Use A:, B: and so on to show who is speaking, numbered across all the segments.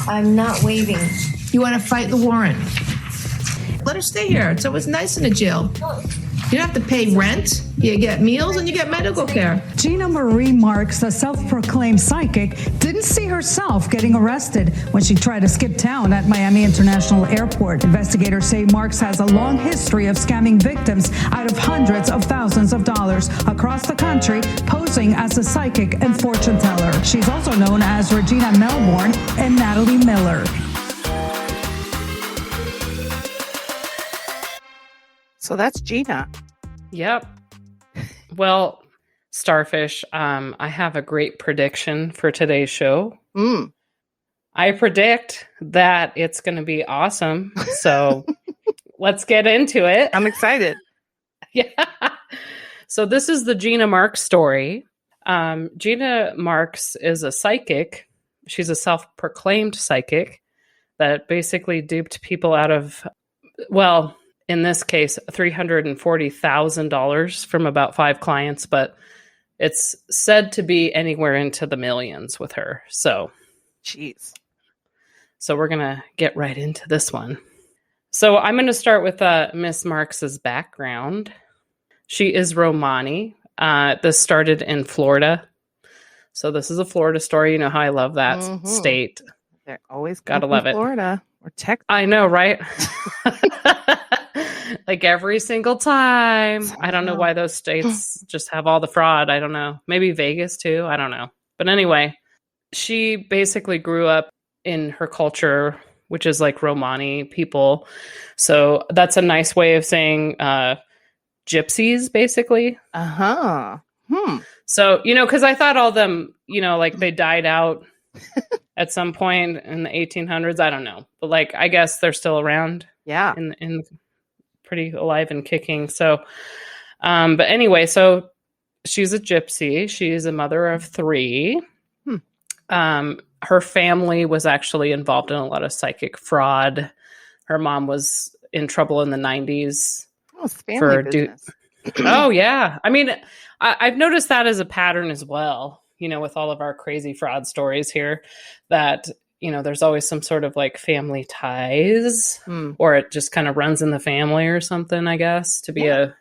A: I'm not waiving. You want to fight the warrant? Let her stay here. It's always nice in a jail. You don't have to pay rent. You get meals and you get medical care.
B: Gina Marie Marks, a self-proclaimed psychic, didn't see herself getting arrested when she tried to skip town at Miami International Airport. Investigators say Marks has a long history of scamming victims out of hundreds of thousands of dollars across the country, posing as a psychic and fortune teller. She's also known as Regina Milbourne and Natalie Miller.
C: So that's Gina.
D: Yep. Well, Starfish, I have a great prediction for today's show. I predict that it's going to be awesome. So let's get into it.
C: I'm excited.
D: Yeah. So this is the Gina Marks story. Gina Marks is a psychic. She's a self-proclaimed psychic that basically duped people out of, well, in this case, $340,000 from about 5 clients, but it's said to be anywhere into the millions with her. So,
C: jeez.
D: So we're going to get right into this one. So I'm going to start with Miss Marks's background. She is Romani. This started in Florida. So this is a Florida story. You know how I love that state.
C: They're always
D: gotta love it.
C: Florida or Texas.
D: I know, right? Like every single time. I don't know why those states just have all the fraud. I don't know. Maybe Vegas too. I don't know. But anyway, she basically grew up in her culture, which is like Romani people. So that's a nice way of saying gypsies, basically. So, you know, because I thought all them, you know, like they died out at some point in the 1800s. I don't know. But like, I guess they're still around.
C: Yeah.
D: In pretty alive and kicking. So, but anyway, so she's a gypsy. She's a mother of 3. Her family was actually involved in a lot of psychic fraud. Her mom was in trouble in the 90s.
C: Oh, it's family business.
D: Oh, yeah. I mean, I've noticed that as a pattern as well, you know, with all of our crazy fraud stories here, that, you know, there's always some sort of like family ties or it just kind of runs in the family or something, I guess, to be
C: you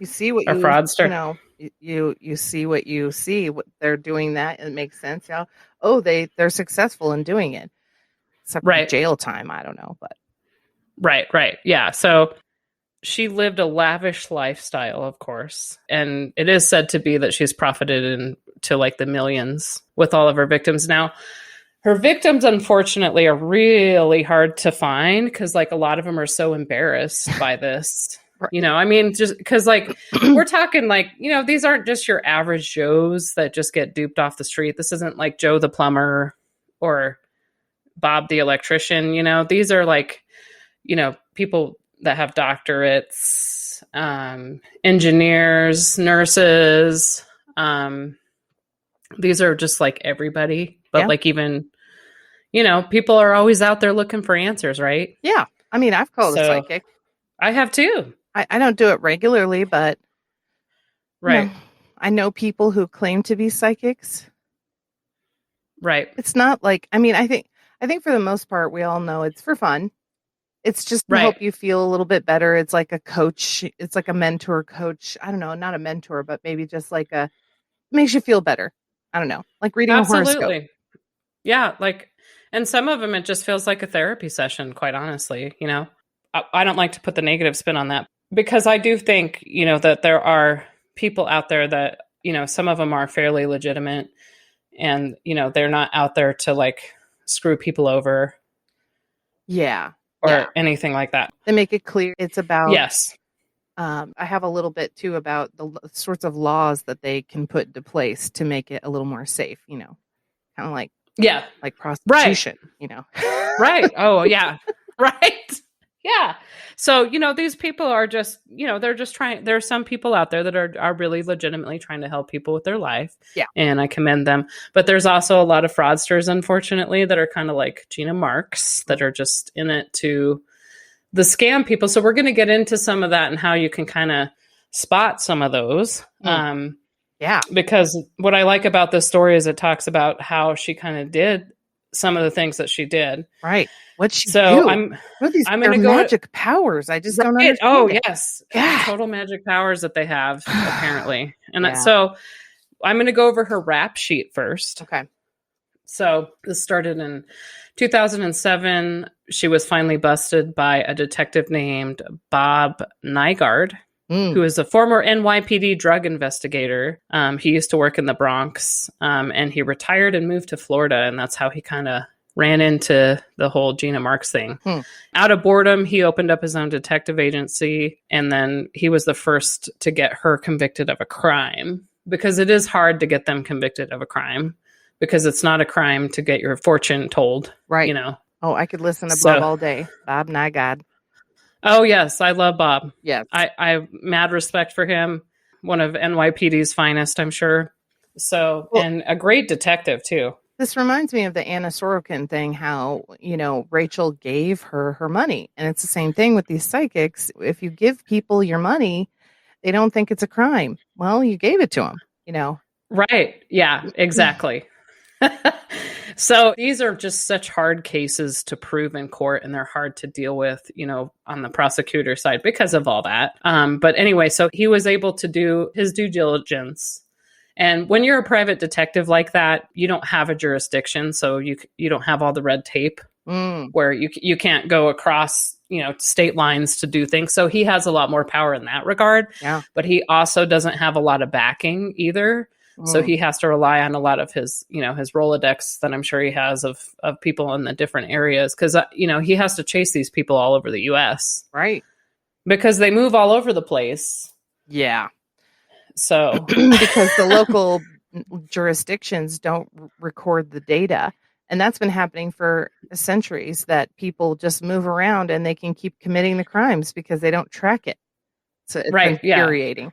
C: see what
D: a fraudster.
C: You know, you see what you see, what they're doing that. It makes sense. Yeah. Oh, they're successful in doing it. Except for jail time. I don't know, but.
D: Right. Yeah. So she lived a lavish lifestyle, of course. And it is said to be that she's profited into like the millions with all of her victims. Now, her victims, unfortunately, are really hard to find because like a lot of them are so embarrassed by this. Right. You know, I mean, just because like we're talking like, you know, these aren't just your average Joes that just get duped off the street. This isn't like Joe the plumber or Bob the electrician. You know, these are like, you know, people that have doctorates, engineers, nurses. These are just like everybody, but like even, you know, people are always out there looking for answers, right?
C: Yeah. I mean, I've called a psychic.
D: I have too.
C: I don't do it regularly, but
D: right.
C: You know, I know people who claim to be psychics.
D: Right.
C: It's not like, I mean, I think for the most part, we all know it's for fun. It's just to help you feel a little bit better. It's like a coach. It's like a mentor coach. I don't know, not a mentor, but maybe just like makes you feel better. I don't know, like reading a horoscope.
D: Yeah, like, and some of them, it just feels like a therapy session, quite honestly, you know. I don't like to put the negative spin on that because I do think, you know, that there are people out there that, you know, some of them are fairly legitimate and, you know, they're not out there to like screw people over.
C: Yeah.
D: Or anything like that.
C: They make it clear it's about.
D: Yes.
C: I have a little bit too about the sorts of laws that they can put into place to make it a little more safe, you know, kind of like, like prostitution, you know.
D: Right. Oh, yeah. Right. Yeah. So, you know, these people are just, you know, they're just trying. There are some people out there that are really legitimately trying to help people with their life.
C: Yeah.
D: And I commend them. But there's also a lot of fraudsters, unfortunately, that are kind of like Gina Marks that are just in it to the scam people. So we're going to get into some of that and how you can kind of spot some of those.
C: Yeah.
D: Because what I like about this story is it talks about how she kind of did some of the things that she did.
C: Right. What'd she
D: So
C: do?
D: I'm
C: They're
D: going to go
C: magic powers. I just don't understand.
D: Oh,
C: it.
D: yes.
C: God.
D: Total magic powers that they have, apparently. And
C: Yeah.
D: so I'm going to go over her rap sheet first.
C: Okay.
D: So this started in 2007. She was finally busted by a detective named Bob Nygaard, who is a former NYPD drug investigator. He used to work in the Bronx, and he retired and moved to Florida, and that's how he kind of ran into the whole Gina Marks thing. Out of boredom, he opened up his own detective agency, and then he was the first to get her convicted of a crime, because it is hard to get them convicted of a crime, because it's not a crime to get your fortune told.
C: Right.
D: You know.
C: Oh, I could listen to Bob all day. Bob Nygaard.
D: Oh, yes. I love Bob.
C: Yes.
D: I have mad respect for him. One of NYPD's finest, I'm sure. So, and a great detective, too.
C: This reminds me of the Anna Sorokin thing, how, Rachel gave her money. And it's the same thing with these psychics. If you give people your money, they don't think it's a crime. Well, you gave it to them,
D: Right. Yeah, exactly. So these are just such hard cases to prove in court, and they're hard to deal with, on the prosecutor side because of all that. But anyway, so he was able to do his due diligence. And when you're a private detective like that, you don't have a jurisdiction. So you don't have all the red tape where you can't go across, state lines to do things. So he has a lot more power in that regard.
C: Yeah.
D: But he also doesn't have a lot of backing either. So he has to rely on a lot of his, his Rolodex that I'm sure he has of people in the different areas. Because, he has to chase these people all over the U.S.
C: Right.
D: Because they move all over the place.
C: Yeah.
D: So
C: because the local jurisdictions don't record the data. And that's been happening for centuries, that people just move around and they can keep committing the crimes because they don't track it. So it's infuriating.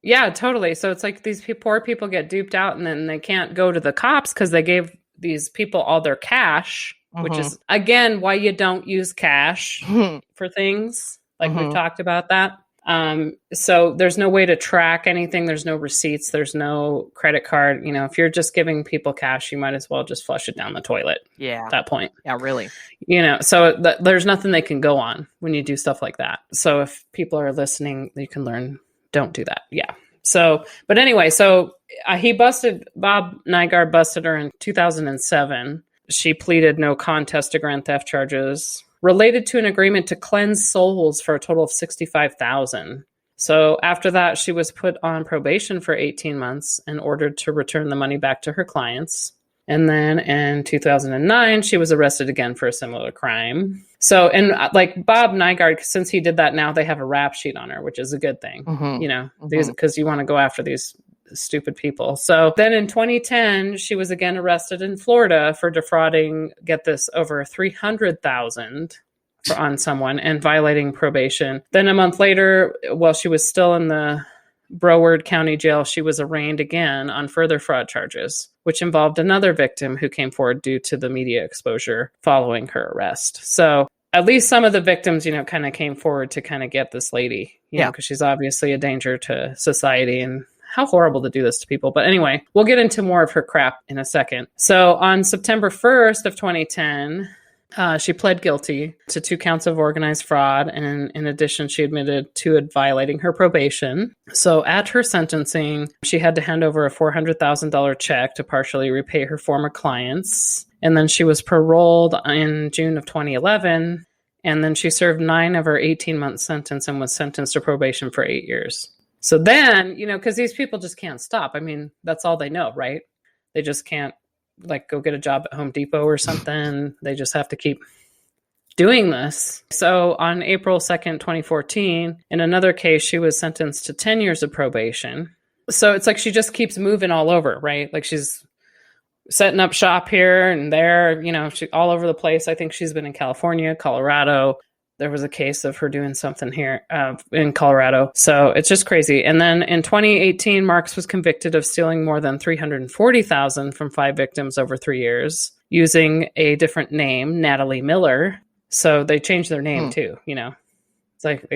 D: Yeah, totally. So it's like these poor people get duped out, and then they can't go to the cops because they gave these people all their cash, which is, again, why you don't use cash for things. Like we've talked about that. So there's no way to track anything. There's no receipts. There's no credit card. If you're just giving people cash, you might as well just flush it down the toilet.
C: Yeah.
D: At that point.
C: Yeah, really.
D: So there's nothing they can go on when you do stuff like that. So if people are listening, you can learn. Don't do that. Yeah. So, but anyway, Bob Nygaard busted her in 2007. She pleaded no contest to grand theft charges related to an agreement to cleanse souls for a total of $65,000. So after that, she was put on probation for 18 months and ordered to return the money back to her clients. And then in 2009, she was arrested again for a similar crime. So, and like Bob Nygaard, since he did that, now they have a rap sheet on her, which is a good thing, because you want to go after these stupid people. So then in 2010, she was again arrested in Florida for defrauding, get this, over $300,000 on someone and violating probation. Then a month later, while she was still in the Broward County Jail, she was arraigned again on further fraud charges, which involved another victim who came forward due to the media exposure following her arrest. So at least some of the victims, kind of came forward to kind of get this lady, because she's obviously a danger to society, and how horrible to do this to people. But anyway, we'll get into more of her crap in a second. So on September 1st of 2010, she pled guilty to 2 counts of organized fraud. And in addition, she admitted to violating her probation. So at her sentencing, she had to hand over a $400,000 check to partially repay her former clients. And then she was paroled in June of 2011. And then she served 9 of her 18-month sentence and was sentenced to probation for 8 years. So then, because these people just can't stop. I mean, that's all they know, right? They just can't go get a job at Home Depot or something. They just have to keep doing this. So on April 2nd, 2014, in another case, she was sentenced to 10 years of probation. So it's like she just keeps moving all over, right? Like she's setting up shop here and there, she all over the place. I think she's been in California, Colorado. There was a case of her doing something here in Colorado. So it's just crazy. And then in 2018, Marks was convicted of stealing more than $340,000 from 5 victims over 3 years using a different name, Natalie Miller. So they changed their name too, It's like,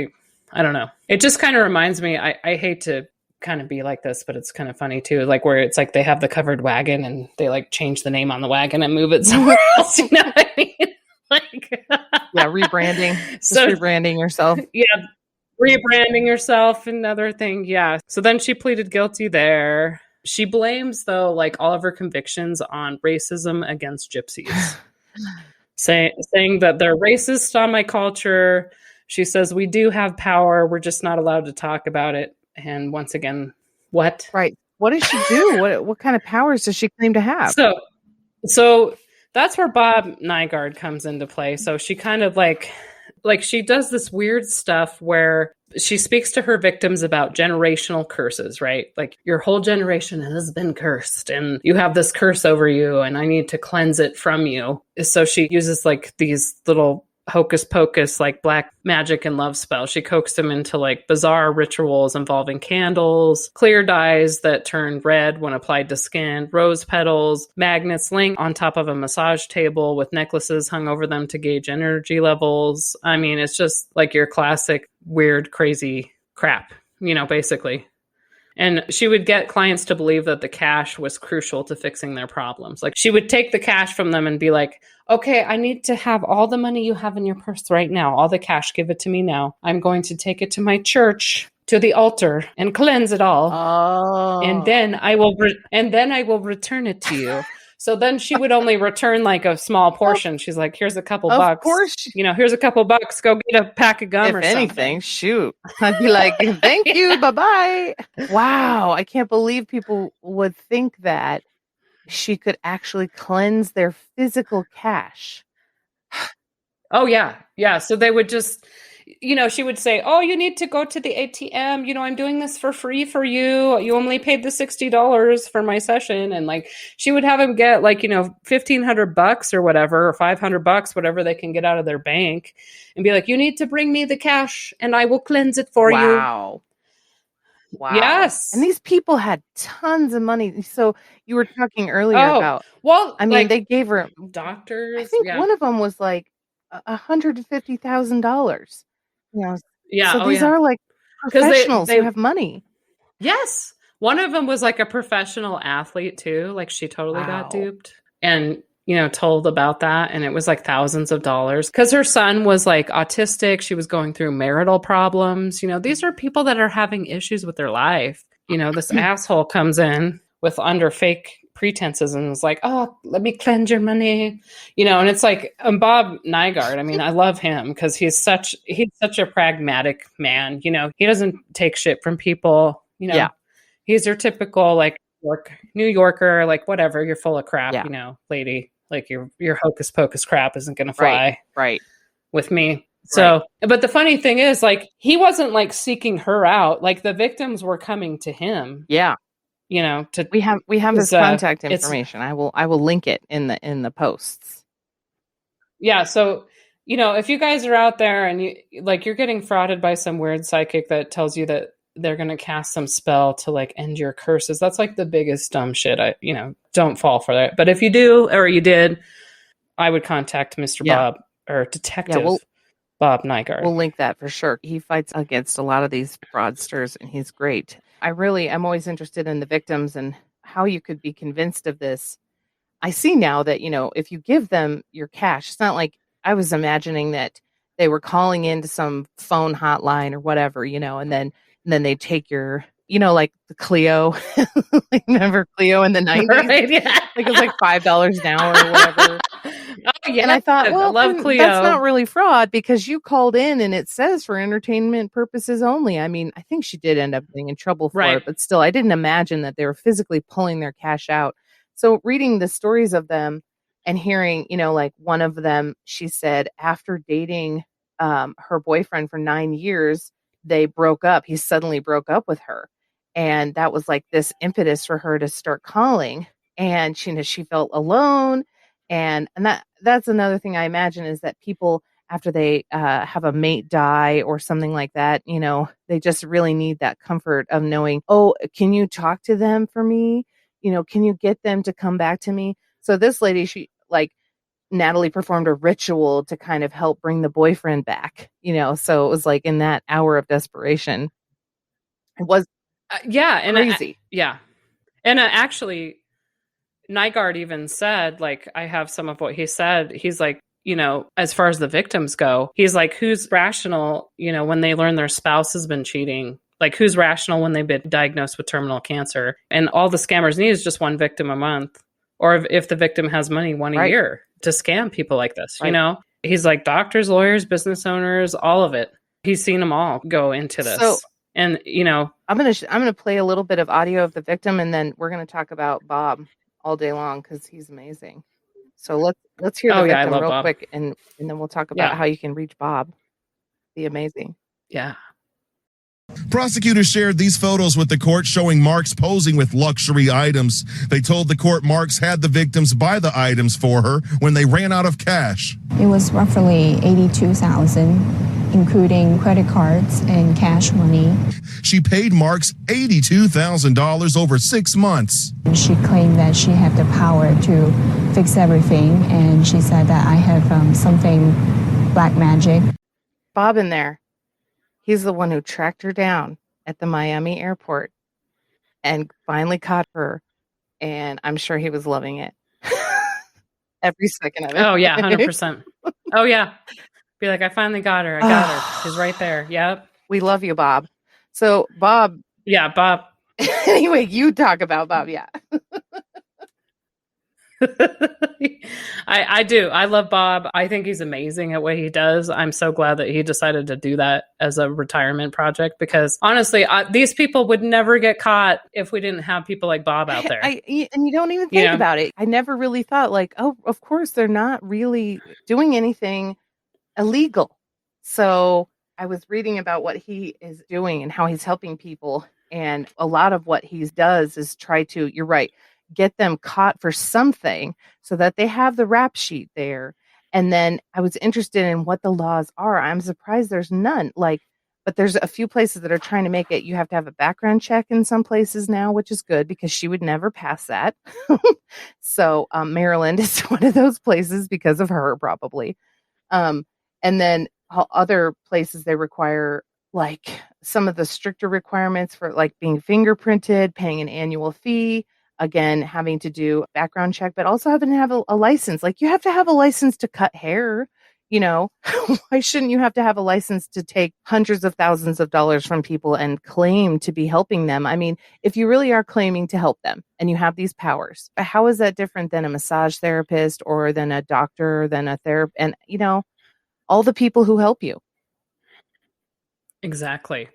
D: I don't know. It just kind of reminds me, I hate to kind of be like this, but it's kind of funny too. Like where it's like they have the covered wagon and they like change the name on the wagon and move it somewhere else. You know what I mean? Like,
C: yeah, rebranding. Just rebranding yourself.
D: Yeah, rebranding yourself, another thing. Yeah. So then she pleaded guilty there. She blames, though, like all of her convictions on racism against gypsies, saying that they're racist on my culture. She says we do have power. We're just not allowed to talk about it. And once again, what?
C: Right. What does she do? What kind of powers does she claim to have?
D: So that's where Bob Nygaard comes into play. So she kind of like she does this weird stuff where she speaks to her victims about generational curses, right? Like your whole generation has been cursed and you have this curse over you and I need to cleanse it from you. So she uses like these little hocus pocus, like black magic and love spells. She coaxed him into like bizarre rituals involving candles, clear dyes that turn red when applied to skin, rose petals, magnets linked on top of a massage table with necklaces hung over them to gauge energy levels. I mean, it's just like your classic weird, crazy crap, basically. And she would get clients to believe that the cash was crucial to fixing their problems. Like she would take the cash from them and be like, okay, I need to have all the money you have in your purse right now. All the cash, give it to me now. I'm going to take it to my church, to the altar and cleanse it all.
C: Oh.
D: And then I will return it to you. So then she would only return like a small portion. She's like, here's a couple bucks. Of course. Here's a couple bucks. Go get a pack of gum or something. If anything,
C: shoot. I'd be like, thank you. Bye-bye. Wow. I can't believe people would think that she could actually cleanse their physical cash.
D: Oh, yeah. Yeah. So they would just, she would say, oh, you need to go to the ATM. I'm doing this for free for you. You only paid the $60 for my session. And like, she would have him get like, $1,500 or whatever, or $500, whatever they can get out of their bank and be like, you need to bring me the cash and I will cleanse it for you.
C: Wow.
D: Yes.
C: And these people had tons of money. So you were talking earlier about, they gave her
D: doctors.
C: I think one of them was like $150,000.
D: Yeah.
C: So these are like professionals who have money.
D: Yes. One of them was like a professional athlete too. Like she totally got duped and, told about that. And it was like thousands of dollars because her son was like autistic. She was going through marital problems. These are people that are having issues with their life. This asshole comes in with under fake pretenses and was like, oh, let me cleanse your money, and it's like, Bob Nygaard, I mean, I love him because he's such a pragmatic man. He doesn't take shit from people, he's your typical like New Yorker, like whatever, you're full of crap, lady, like your hocus pocus crap isn't going to fly
C: right
D: with me. So, but the funny thing is like, he wasn't like seeking her out. Like the victims were coming to him.
C: Yeah. We have his contact information. I will link it in the posts.
D: Yeah. So, if you guys are out there and you're getting frauded by some weird psychic that tells you that they're going to cast some spell to like end your curses, that's like the biggest dumb shit. Don't fall for that. But if you do, or you did, I would contact Mr. Bob or Detective Bob Nygaard.
C: We'll link that for sure. He fights against a lot of these fraudsters and he's great. I'm always interested in the victims and how you could be convinced of this. I see now that, if you give them your cash, it's not like I was imagining that they were calling into some phone hotline or whatever, and then they take your, like the Clio, like remember Clio in the 90s? Right, yeah. Like it was like $5 an hour or whatever. Oh, yeah. And I thought, well, I love Clio. That's not really fraud because you called in and it says for entertainment purposes only. I mean, I think she did end up getting in trouble for it, but still, I didn't imagine that they were physically pulling their cash out. So reading the stories of them and hearing, like one of them, she said after dating her boyfriend for 9 years, they broke up. He suddenly broke up with her. And that was like this impetus for her to start calling. And she felt alone. And that's another thing I imagine is that people, after they have a mate die or something like that, they just really need that comfort of knowing, oh, can you talk to them for me? Can you get them to come back to me? So this lady, Natalie performed a ritual to kind of help bring the boyfriend back, so it was like in that hour of desperation. It was
D: Yeah, and
C: Crazy.
D: yeah, and actually, Nygaard even said, like, I have some of what he said. He's like, as far as the victims go, he's like, who's rational, when they learn their spouse has been cheating? Like, who's rational when they've been diagnosed with terminal cancer? And all the scammers need is just one victim a month. Or if the victim has money, one a year to scam people like this, He's like, doctors, lawyers, business owners, all of it. He's seen them all go into this.
C: So,
D: and,
C: I'm gonna play a little bit of audio of the victim, and then we're gonna talk about Bob all day long because he's amazing. So let's hear the victim real
D: Bob.
C: quick, and then we'll talk about how you can reach Bob. Be amazing.
D: Yeah.
E: Prosecutors shared these photos with the court showing Marks posing with luxury items. They told the court Marks had the victims buy the items for her when they ran out of cash.
F: It was roughly $82,000, including credit cards and cash money.
E: She paid Marks $82,000 over 6 months.
F: She claimed that she had the power to fix everything, and she said that I have something black magic.
C: Bob in there. He's the one who tracked her down at the Miami airport and finally caught her. And I'm sure he was loving it. Every second of it.
D: Oh, yeah, 100%. Oh, yeah. Be like, I finally got her. I got her. She's right there. Yep.
C: We love you, Bob. So, Bob.
D: Yeah, Bob.
C: Anyway, you talk about Bob. Yeah.
D: I do. I love Bob. I think he's amazing at what he does. I'm so glad that he decided to do that as a retirement project because honestly, these people would never get caught if we didn't have people like Bob out there.
C: And you don't even think about it. I never really thought like, oh, of course they're not really doing anything illegal. So I was reading about what he is doing and how he's helping people. And a lot of what he does is try to, you're right, get them caught for something so that they have the rap sheet there. And then I was interested in what the laws are. I'm surprised there's none. But there's a few places that are trying to make it. You have to have a background check in some places now, which is good because she would never pass that. So Maryland is one of those places because of her, probably. And then other places they require like some of the stricter requirements for like being fingerprinted, paying an annual fee. Again, having to do a background check, but also having to have a license. Like you have to have a license to cut hair, why shouldn't you have to have a license to take hundreds of thousands of dollars from people and claim to be helping them? I mean, if you really are claiming to help them and you have these powers, how is that different than a massage therapist or than a doctor, than a therapist, and, all the people who help you?
D: Exactly.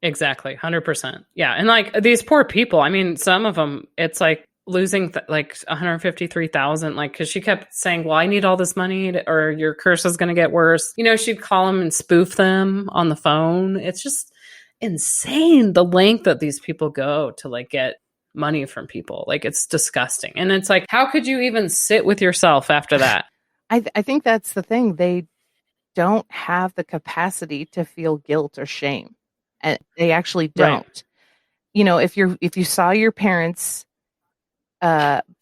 D: 100%. Yeah. And like these poor people, I mean, some of them, it's like losing like 153,000, like, cause she kept saying, well, I need all this money or your curse is going to get worse. She'd call them and spoof them on the phone. It's just insane. The length that these people go to like get money from people. Like it's disgusting. And it's like, how could you even sit with yourself after that?
C: I think that's the thing. They don't have the capacity to feel guilt or shame. And they actually don't. Right. If you saw your parents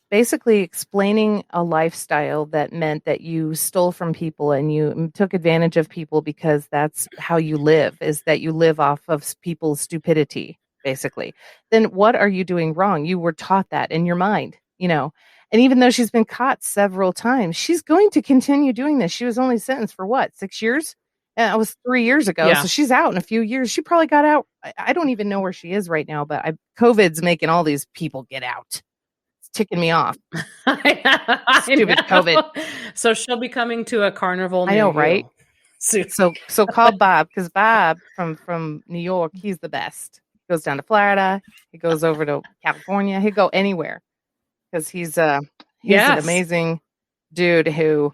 C: basically explaining a lifestyle that meant that you stole from people and you took advantage of people because that's how you live, is that you live off of people's stupidity, basically, then what are you doing wrong? You were taught that in your mind, And even though she's been caught several times, she's going to continue doing this. She was only sentenced for 6 years? And that was 3 years ago. Yeah. So she's out in a few years. She probably got out. I don't even know where she is right now, but COVID's making all these people get out. It's ticking me off. Stupid COVID.
D: So she'll be coming to a carnival.
C: I know, right? So call Bob, because Bob from New York, he's the best. He goes down to Florida. He goes over to California. He'll go anywhere because he's an amazing dude who,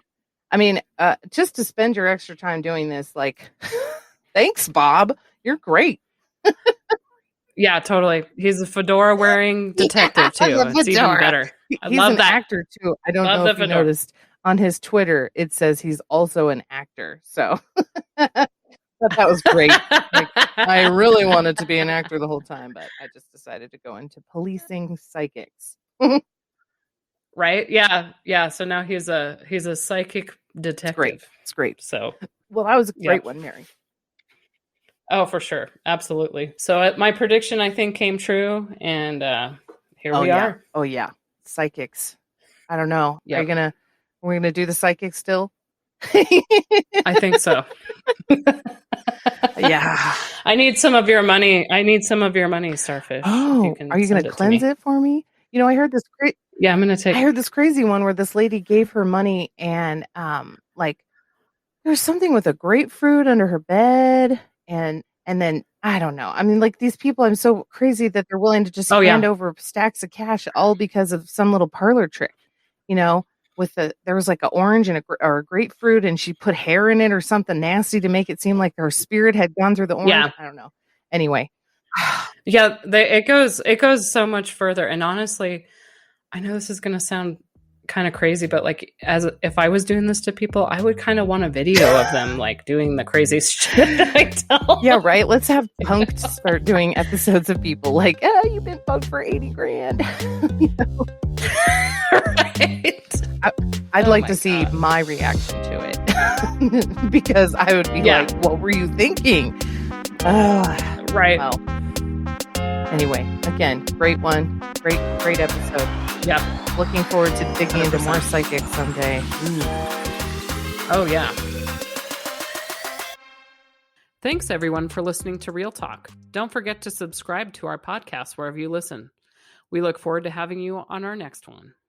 C: I mean, just to spend your extra time doing this, like, thanks, Bob. You're great.
D: Yeah, totally. He's a fedora wearing detective too. It's even better.
C: He's an actor too. I don't know if you noticed on his Twitter, it says he's also an actor. So but that was great. Like, I really wanted to be an actor the whole time, but I just decided to go into policing psychics.
D: Right? Yeah. So now he's a psychic detective.
C: It's great.
D: So
C: well, that was a great one, Mary.
D: Oh, for sure. Absolutely. So my prediction, I think, came true. And here we are.
C: Oh, yeah. Psychics. I don't know.
D: Yep.
C: We're going to do the psychic still?
D: I think so.
C: Yeah.
D: I need some of your money. Starfish.
C: Oh, are you going to cleanse it for me? I heard this great.
D: Yeah, I'm going to take.
C: I heard this crazy one where this lady gave her money and like there's something with a grapefruit under her bed and then I don't know. I mean, like these people, I'm so crazy that they're willing to just hand over stacks of cash all because of some little parlor trick, there was like an orange and a grapefruit and she put hair in it or something nasty to make it seem like her spirit had gone through the orange.
D: Yeah.
C: I don't know. Anyway.
D: Yeah, it goes so much further. And honestly, I know this is going to sound kind of crazy, but like if I was doing this to people, I would kind of want a video of them like doing the crazy shit I tell.
C: Yeah, right. Let's have Punked start doing episodes of people like, oh, you've been punked for 80 grand.
D: Right.
C: I'd like to see my reaction to it because I would be like, what were you thinking?
D: Right.
C: Well, anyway, again, great one. Great episode.
D: Yeah.
C: Looking forward to digging 100%. Into more psychics someday.
D: Oh, yeah. Thanks, everyone, for listening to Real Talk. Don't forget to subscribe to our podcast wherever you listen. We look forward to having you on our next one.